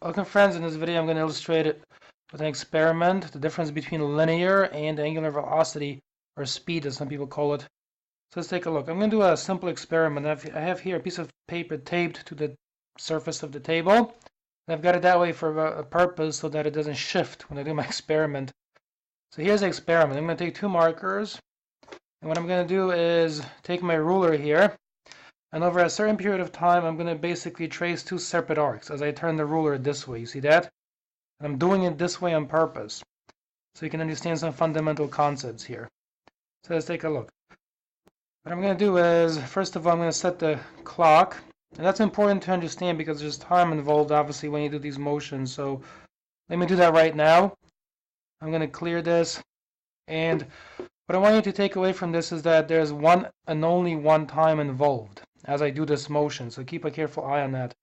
Welcome friends, in this video I'm going to illustrate it with an experiment, the difference between linear and angular velocity, or speed as some people call it. So let's take a look. I'm going to do a simple experiment. I have here a piece of paper taped to the surface of the table. And I've got it that way for a purpose so that it doesn't shift when I do my experiment. So here's the experiment. I'm going to take two markers, and what I'm going to do is take my ruler here, and over a certain period of time, I'm going to basically trace two separate arcs as I turn the ruler this way. You see that? And I'm doing it this way on purpose, so you can understand some fundamental concepts here. So let's take a look. What I'm going to do is, first of all, I'm going to set the clock. And that's important to understand because there's time involved, obviously, when you do these motions. So let me do that right now. I'm going to clear this. And what I want you to take away from this is that there's one and only one time involved as I do this motion, so keep a careful eye on that.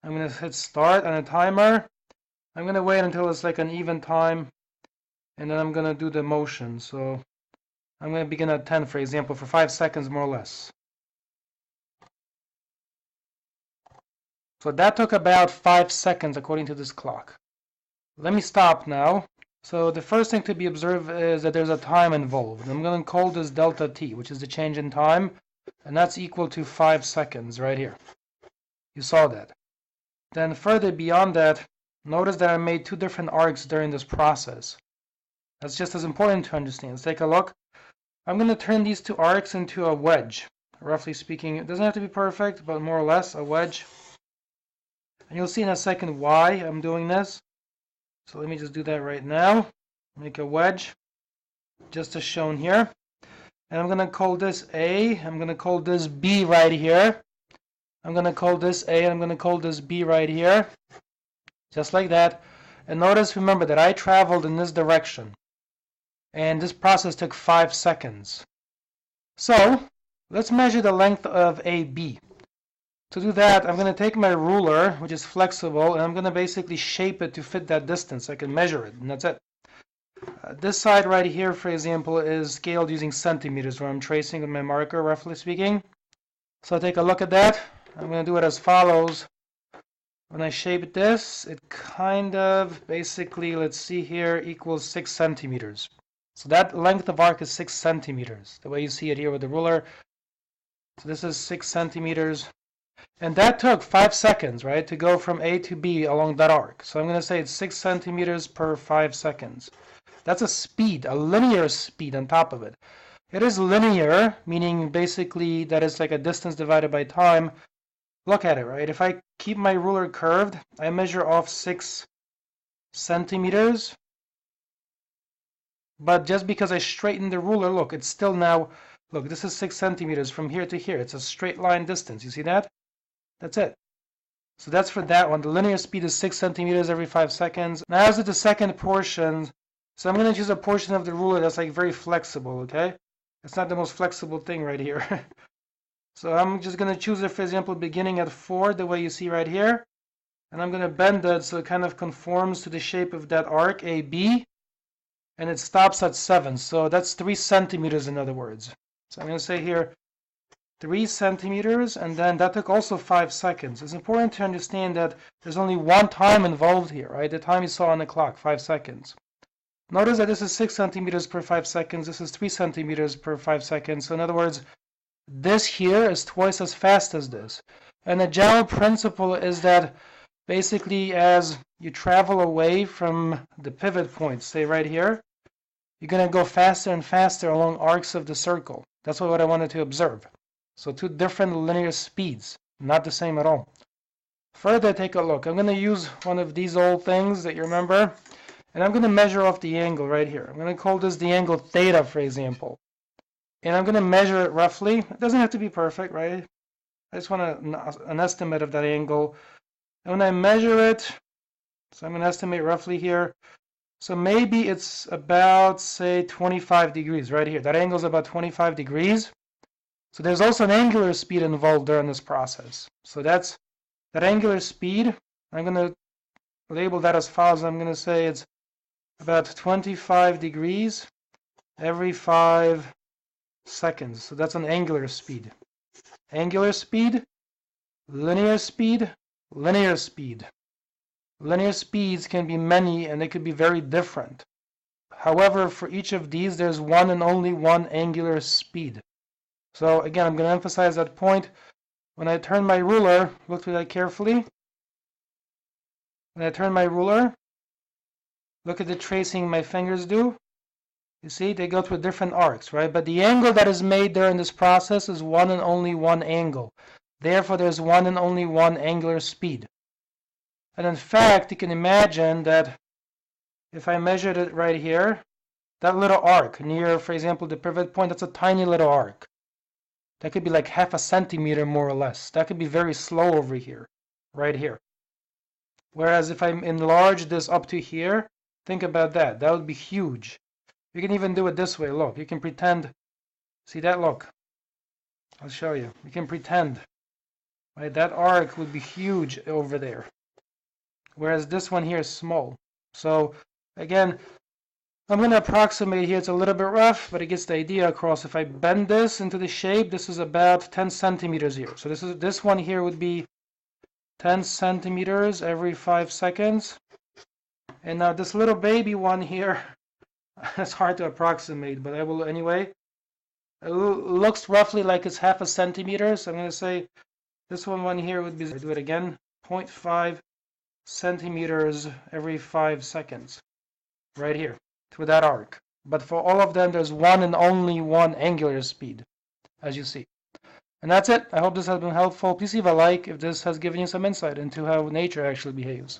I'm going to hit start on a timer. I'm going to wait until it's like an even time, and then I'm going to do the motion. So I'm going to begin at 10, for example, for 5 seconds more or less. So that took about 5 seconds according to this clock. Let me stop now. So the first thing to be observed is that there's a time involved. I'm going to call this delta t, which is the change in time. And that's equal to 5 seconds right here. You saw that. Then further beyond that, notice that I made two different arcs during this process. That's just as important to understand. Let's take a look. I'm going to turn these two arcs into a wedge. Roughly speaking, it doesn't have to be perfect, but more or less a wedge. And you'll see in a second why I'm doing this. So let me just do that right now. Make a wedge, just as shown here. And I'm going to call this A, I'm going to call this B right here. I'm going to call this A, and I'm going to call this B right here. Just like that. And notice, remember, that I traveled in this direction. And this process took 5 seconds. So, let's measure the length of AB. To do that, I'm going to take my ruler, which is flexible, and I'm going to basically shape it to fit that distance. I can measure it, and that's it. This side right here, for example, is scaled using centimeters, where I'm tracing with my marker, roughly speaking. So take a look at that. I'm going to do it as follows. When I shape this, it kind of basically, let's see here, equals 6 centimeters. So that length of arc is 6 centimeters, the way you see it here with the ruler. So this is 6 centimeters. And that took 5 seconds, right, to go from A to B along that arc. So I'm going to say it's 6 centimeters per 5 seconds. That's a speed, a linear speed on top of it. It is linear, meaning basically that it's like a distance divided by time. Look at it, right? If I keep my ruler curved, I measure off 6 centimeters. But just because I straighten the ruler, look, it's still now, look, this is 6 centimeters from here to here. It's a straight line distance. You see that? That's it. So that's for that one. The linear speed is 6 centimeters every 5 seconds. Now as to the second portion, so I'm going to choose a portion of the ruler that's like very flexible, okay? It's not the most flexible thing right here. So I'm just going to choose it, for example, beginning at 4, the way you see right here. And I'm going to bend it so it kind of conforms to the shape of that arc, AB. And it stops at 7. So that's 3 centimeters in other words. So I'm going to say here 3 centimeters, and then that took also 5 seconds. It's important to understand that there's only one time involved here, right? The time you saw on the clock, 5 seconds. Notice that this is 6 centimeters per 5 seconds. This is 3 centimeters per 5 seconds. So in other words, this here is twice as fast as this. And the general principle is that basically as you travel away from the pivot point, say right here, you're going to go faster and faster along arcs of the circle. That's what I wanted to observe. So two different linear speeds, not the same at all. Further, take a look. I'm going to use one of these old things that you remember. And I'm going to measure off the angle right here. I'm going to call this the angle theta, for example. And I'm going to measure it roughly. It doesn't have to be perfect, right? I just want an estimate of that angle. And when I measure it, so I'm going to estimate roughly here. So maybe it's about, say, 25 degrees right here. That angle is about 25 degrees. So there's also an angular speed involved during this process. So that's that angular speed. I'm going to label that as follows. I'm going to say it's about 25 degrees every 5 seconds. So that's an angular speed. Angular speed, linear speed, linear speed. Linear speeds can be many and they could be very different. However, for each of these, there's one and only one angular speed. So again, I'm going to emphasize that point. When I turn my ruler, look through that carefully. When I turn my ruler, look at the tracing my fingers do. You see, they go through different arcs, right? But the angle that is made there in this process is one and only one angle. Therefore, there's one and only one angular speed. And in fact, you can imagine that if I measured it right here, that little arc near, for example, the pivot point, that's a tiny little arc. That could be like half a centimeter more or less. That could be very slow over here, right here. Whereas if I enlarge this up to here, think about that. That would be huge. You can even do it this way. Look, you can pretend. See that? Look. I'll show you. You can pretend. Right? That arc would be huge over there. Whereas this one here is small. So again, I'm going to approximate here. It's a little bit rough, but it gets the idea across. If I bend this into the shape, this is about 10 centimeters here. So this one here would be 10 centimeters every 5 seconds. And now this little baby one here, it's hard to approximate, but I will anyway. It looks roughly like it's half a centimeter. So I'm going to say this one here would be, do it again, 0.5 centimeters every 5 seconds. Right here, through that arc. But for all of them, there's one and only one angular speed, as you see. And that's it. I hope this has been helpful. Please leave a like if this has given you some insight into how nature actually behaves.